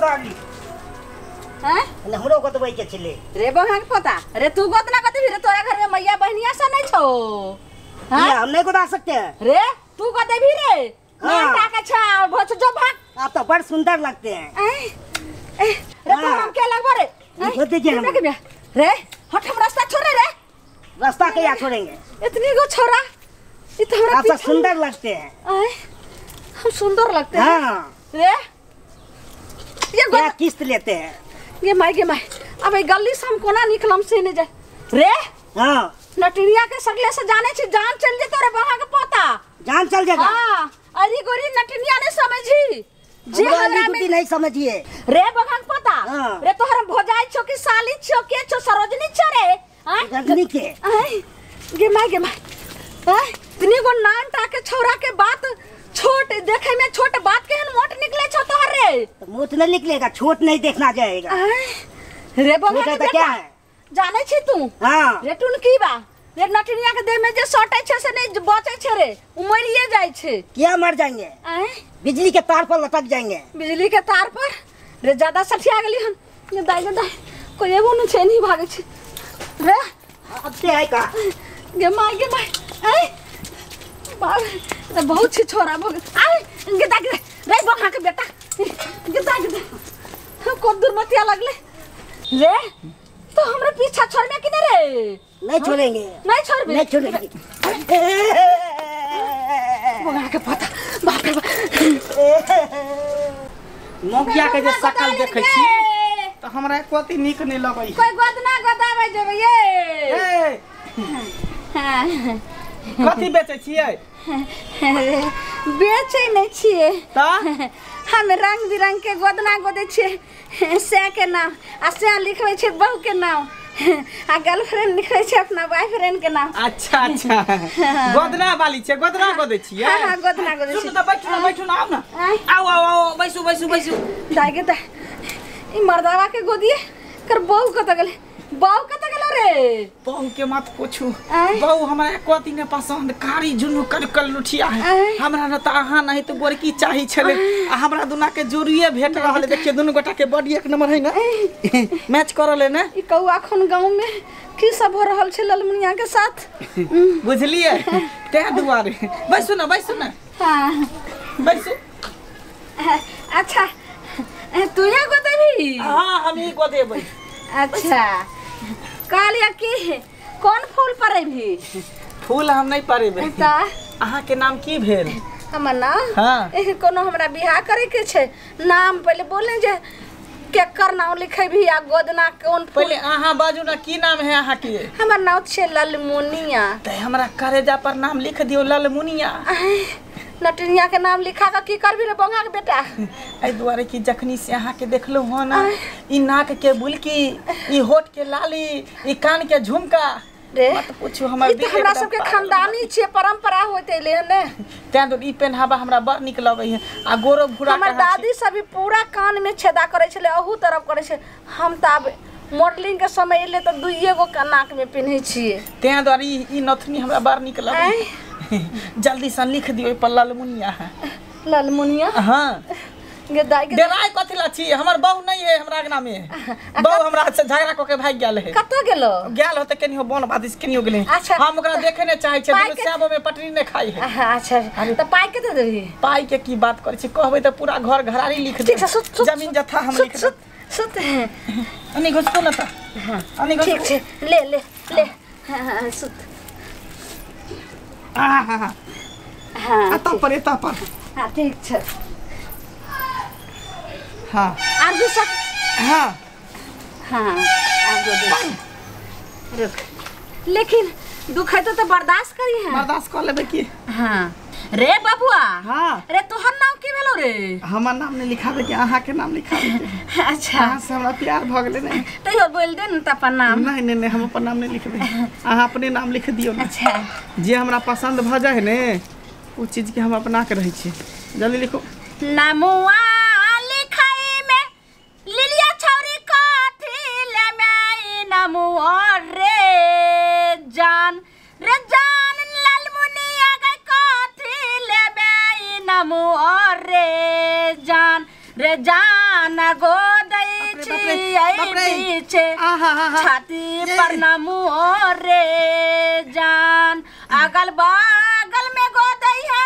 गोदाली हैं ने हमरो गोदबै के छिले रे बहन के पता रे तू गोदना कथि रे तोरा घर में मैया बहनिया सा नहीं छो हां हम नहीं गोदा सकते हैं रे तू गोदे भी रे नाटा के छा भछ जो भाग आप तो बड़ सुंदर लगते हैं रे तो हम क्या लगबो रे गोदे जे हम रे हट हम रास्ता छोड़े रे रास्ता क्या छोड़ेंगे इतनी गो छोरा ये तो हमरा आप सुंदर लगते हैं हम सुंदर लगते हैं हां रे ये क्या किस्त लेते हैं ये माई अब ये गली से हम कोना निकलम से ने जा रे हां नटनिया के सगले से जाने छी जान चल जे तोरे बहा के पता जान चल जाएगा हां अरी गोरी नटनिया ने समझी जी हमरा में नहीं समझिए रे बहा के पता रे तोहर भोजाई छो की साली छो के छो सरोजनी छ रे हां रजनी के गे माई इतनी गो नान ता के छोरा के बात छोट देखे में छोट बात केहन मोट निकले छ तोहर रे तो मोट नहीं निकलेगा छोट नहीं देखना जाएगा रे बहा तो क्या है जाने छी तू हां रे टुन की बा रे नटनिया के देह में जे सटे छ से नहीं बचे छ रे उमरिए जाय छ क्या मर जाएंगे बिजली के तार पर लटक जाएंगे बिजली के तार पर रे ज्यादा सठिया गेली हन ये दाई कोई एगो न छै नहीं भागे छ रे अब से है का गे माई ए बाप रे बहुत छी छोरा भग आए गे दाई रे बहा के बेटा गे दाई को दूर मतिया लगले रे तो हमरे पीछा छोड़ने कि रे नहीं छोड़ेंगे नहीं छोड़बे नहीं छोड़ेंगे बगा के पता बाप रे मोगिया के जे शकल देखै छी त हमरा कोती निक नहीं लगै कोई गोदना गोदावे जेबे ये कथि बेचै छियै बेचै नहीं छिए त हम रंग बिरंग के गोदना गोदे छिए से के नाम आ से लिखबै छै बहू के नाम आ गर्लफ्रेंड लिखबै छै अपना बॉयफ्रेंड के नाम अच्छा गोदना वाली छै गोदना गोदे छियै हां गोदना गोदे सुन त बैठू ना आउ ना आओ बैसू दाई के ई मर्दावा के गोदिए कर बहू कत गेले बहू कत गेलो रे बहू के मत पूछू बहू हमरा कोती ने पसंद कारी जुनू कर लुठिया है हमरा न त आहा नहीं तो गोरकी चाही छले हमरा दुना के जोरिए भेट रहल देखिए दुनु गोटा के बॉडी एक नंबर है ना मैच करले ना ई कौआ खन गांव में की सब हो रहल छै ललमुनिया के साथ बुझलिए ते दुआरे बैसू ना हां बैसू अच्छा तू ये गोदेबी हां हम ही गोदेबै अच्छा कालिया की कौन फूल परे भी फूल हम नहीं परेबे ता अहाँ के नाम की भेल हमर नाम हां कोनो हमरा बियाह करे के छै नाम पहले बोले जे केकर नाम लिखे भी आ गोदना कौन फूल पहले अहाँ बाजू ना की नाम है अहाँ के हमर नाम छै ललमुनिया ते हमरा करेजा पर नाम लिख दियो ललमुनिया नटनिया के नाम लिखा का की करबी रे बंगा के बेटा ए दुआरे की जखनी से अहाँ के देखलो हो ना ई नाक के बुलकी ई होठ के लाली ई कान के झुमका रे मत पूछू हमर दिल हमरा सब के खानदानी छै परंपरा होते ले ने तै तो ई पेनहावा हमरा बड़ निक लगै है आ गोरो भूरा हमर दादी सब पूरा कान में छेदा करे छले अहू तरफ करे छै हम त अब मॉडलिंग के समय ले तो दुइये गो नाक में पिन्है छिए तै दुआरे ई नथनी हमरा बड़ निक लगै जल्दी से लिख दियो पर ललमुनिया हां गे दाई के डेराय कथिला छी हमर बहू नहीं है हमरा अंगना में बहू हमरा से झगड़ा क के भाग गेल है कत गेलो गेल होते कनियो बोन बादिस कनियो गेले हम ओकरा देखे ने चाहे छै दुनु सेबो में पटरी ने खाई है अच्छा त पाई के दे देबी पाई के की बात करे छी कहबै त पूरा घर घरारी लिख दे जमीन जथा हम लिख दे सुत अनि घुसतो न त अनि घुस ठीक छै ले हां सुत हां आता पर हां ठीक छै हां आगु सक हां आगु दे रुक लेकिन दुख है तो बर्दाश्त करी है बर्दाश्त कर लेबे की हां रे बाबुआ हां रे तोहर नाम की भेलो रे हमर नाम ने लिखाबे के अहाँ के नाम लिखाबे के अच्छा अहाँ से हमरा प्यार भ गेले नहीं तैयो बोल दे न त अपन नाम नहीं हम अपन नाम नहीं लिखबे अहाँ अपने नाम लिख दियो ना अच्छा जे हमरा पसंद भ जाए ने वो चीज के हम अपना के रही छी जल्दी लिखो नामुआ लिखाई में लिलिया छौरी काठी ले में नामुआ रे जान ललमुनिया के काठी ले में नामुआ रे जान न गोदै छी आई पीछे छाती पर न मोरे जान अगल बगल में गोदै है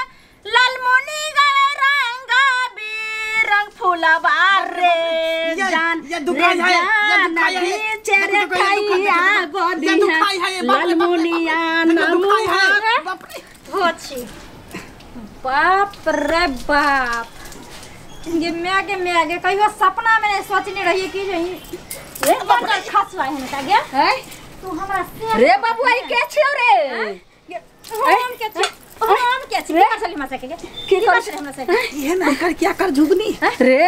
लालमुनी गए रंग बिरंग फूलवा रे जान चेहरे खाइया गोदी है लालमुनिया होची बाप रे बाप ये मैगे कहियो सपना में नहीं सोचने रही कि ये बंदर खसवा है ना गे है तू हमरा से रे बाबू आई के छियो रे हम के छी हम के छी कर चली मसे के की कर से हमरा से ये ना कर क्या कर जुगनी रे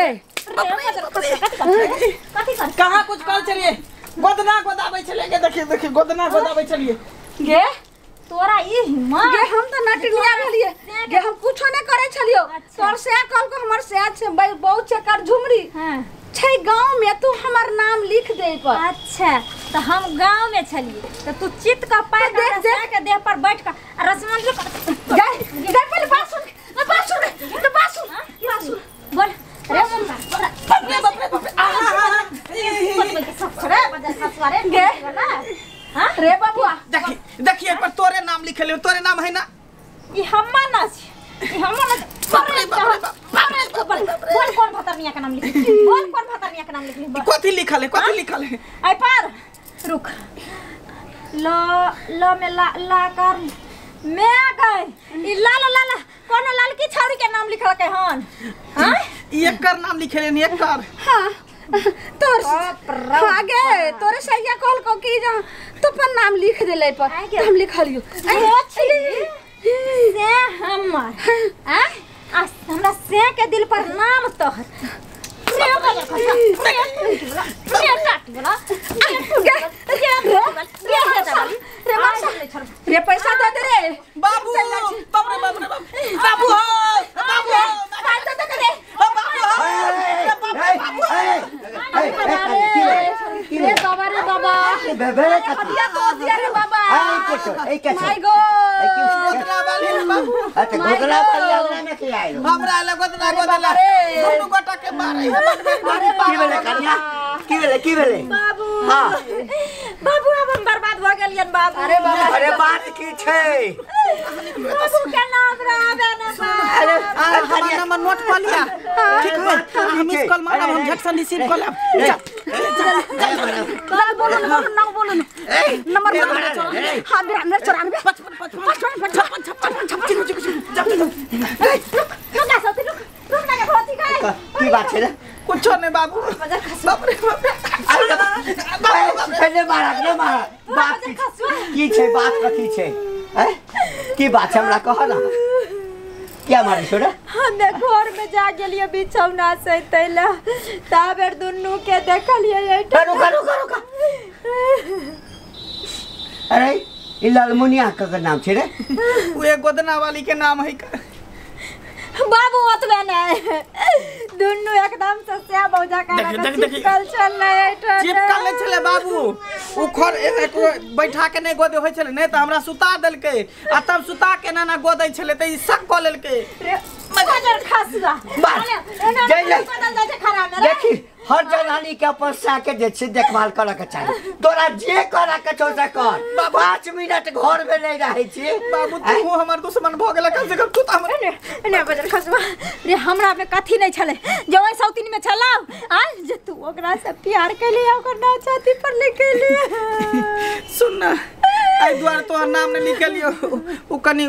कथी कर कहां कुछ कर चलिए गोदना गोदाबै चलिए देखिए गोदना गोदाबै चलिए गे तोरा ई हिम्मत गे हम त नटनिया भेलिए गे हम कुछो नै करे छलियो तोर से कल को हमर से छै बहुत चकर झुमरी हां छै गांव में तू हमर नाम लिख दे पर अच्छा तो हम गांव में छलिए तो तू चित का पैर के देह पर बैठ का रसमन गे पहले बात सुन बोल रे रे बाबुआ देखिए पर तोरे नाम लिखले तोरे नाम है ना ई हम्मा ना ई हम्मा ना बोल कौन भतरनिया का नाम लिखली बोल कौन भतरनिया का नाम लिखली कथि लिखल है आई पर रुक लो में ला कर मैं गई ई लाल कौन लाल की छौरी के नाम लिखल के हन हां एकर नाम लिखले नहीं एकर हां तोर आगे तोरे सैया कॉल को की जा तो पर नाम लिख देले पर हम लिखलियो से हमर हमरा से के दिल पर नाम तोहर रे पैसा दे दे रे बाबू बाप रे बाबू बाबू दे रे बाबा बेबे हदिया तो दिया रे बाबा ए कैसे माय गॉड गोदना वाली बाबू अच्छा गोदना वाली में के आइलो हमरा ले गोदना दोनों गोटा के मारे की भेले बाबू हां बाबू अब हम बर्बाद हो गेलियन बाबू अरे बाबा अरे बात की छै बाबू के नाम रावे ना अरे हमारा नंबर नोट कर लिया ठीक है हम इस कॉल मारब हम झट से रिसीव कर लेब बोलो नंबर हां 94 की बात है कुछ नहीं बाबू बाप रे पहले मारा बात की छै बात कथी छै हैं की बात हमरा कह ना क्या मारी छोड़ा हमें घर में जा गेलिए बिछौना से तैला ताबेर दुन्नु के देखलिए रुका अरे ई लालमुनिया का नाम छै रे वो गोदना वाली के नाम है बाबू ओतबे नहीं दुन्नु एकदम से से बौजा का चिपकल चले चिपकल नहीं चले बाबू उखर एक बैठा के नहीं गोदे होय चले नहीं तो हमरा सुता देलके आ तब सुता के ना गोदै चले त ई सब क लेलके मगर खसवा देखी हर जनानी के अपन साके जे छै देखभाल करे के चाहिए तोरा जे करे के छौ से कर 5 मिनट घर में नहीं रहे छी बाबू तू हमर दुश्मन भ गेल कम से कम तू त हमर ने बजर खसवा रे हमरा में कथी नहीं छले जवै सौतीन में छला आ जे तू ओकरा से प्यार कैले ओकर नाम छाती पर लिखे ले सुन ना आई द्वार तोहर नाम ने लिखलियो उ कनी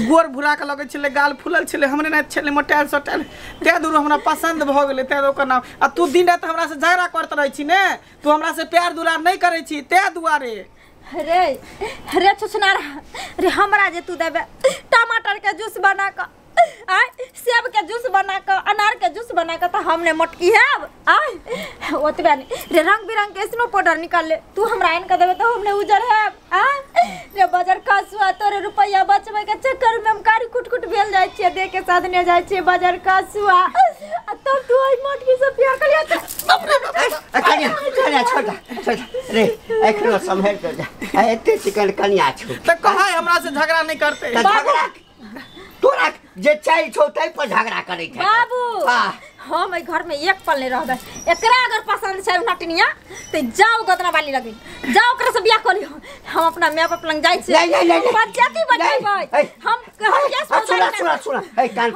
गोर भुरा के लगे छले गाल फुलल छले हमरे ना छले मोटाल सटल ते दूर हमरा पसंद भ गेले ते ओकर नाम आ तू दिन रात हमरा से झगड़ा करत रहै छी ने तू हमरा से प्यार दुलार नहीं करे छी ते दुआरे रे छुछनार रे हमरा जे तू देबे टमाटर के जूस बना के आ सेब के जूस बना के अनार के जूस बना के त हमने मोटकी है आ ओतबे रे रंग बिरंग के स्नो पाउडर निकाल ले तू हमरा आन के देबे त हमने उजर है आ रे बाजार कासुआ तोरे रुपया बचबे के चक्कर में हम कारी कुट भेल जाय छिए दे के साथ ने जाय छिए बाजार कासुआ आ तब तू आई मोटकी से प्यार कर लिया कन्या छोटा रे एकरो संभल कर जा एते चिकन कन्या छु त कहां हमरा से झगड़ा नहीं करते झगड़ा तोरा जे चाहि छौ तै पर झगड़ा करै छै बाबू हम ए घर में एक पल नहीं रहबे। एकरा अगर पसंद छै नटनिया तो जाओ गोदना वाली लगी जाओ ओकरा से बियाह कर लियो। हम अपना माय बाप लंग जाई छी। नहीं पंचायती बजाइबै हम सुना सुना ए कान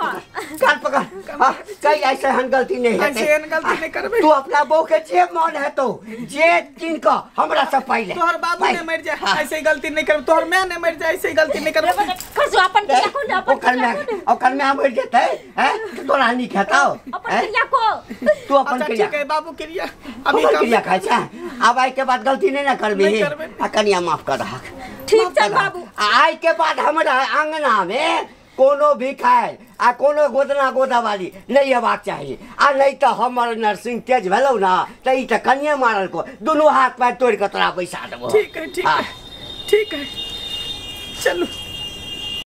पकड़ हां कहीं ऐसे हम गलती नहीं है। ऐसे गलती नहीं करबे। तू अपना बहू के जे मन है तो जे तीन का हमरा से पहले तोहर बाबू ने मर जाए ऐसे गलती नहीं करब। तोहर मां ने मर जाए ऐसे गलती नहीं करब। कर जो अपन क्रिया को ओकर में मर जेते हैं तोरा नहीं खताओ अपन क्रिया को तू अपन क्रिया ठीक है बाबू क्रिया अभी क्रिया खाइ छै। अब आई के बाद गलती नहीं ना करबी आ कनिया माफ कर दहक। ठीक छै बाबू। आई के बाद हमरा आंगना में कोनो भी खाए आ कोनो गोदना गोदा वाली नहीं हेबाक चाहिए। आ नहीं तो हमर नर्सिंग तेज भेलौ ना तो ई त कनिए मारल को दोनों हाथ पैर तोड़ के तोरा बैसा देबो। ठीक है ठीक है चलो।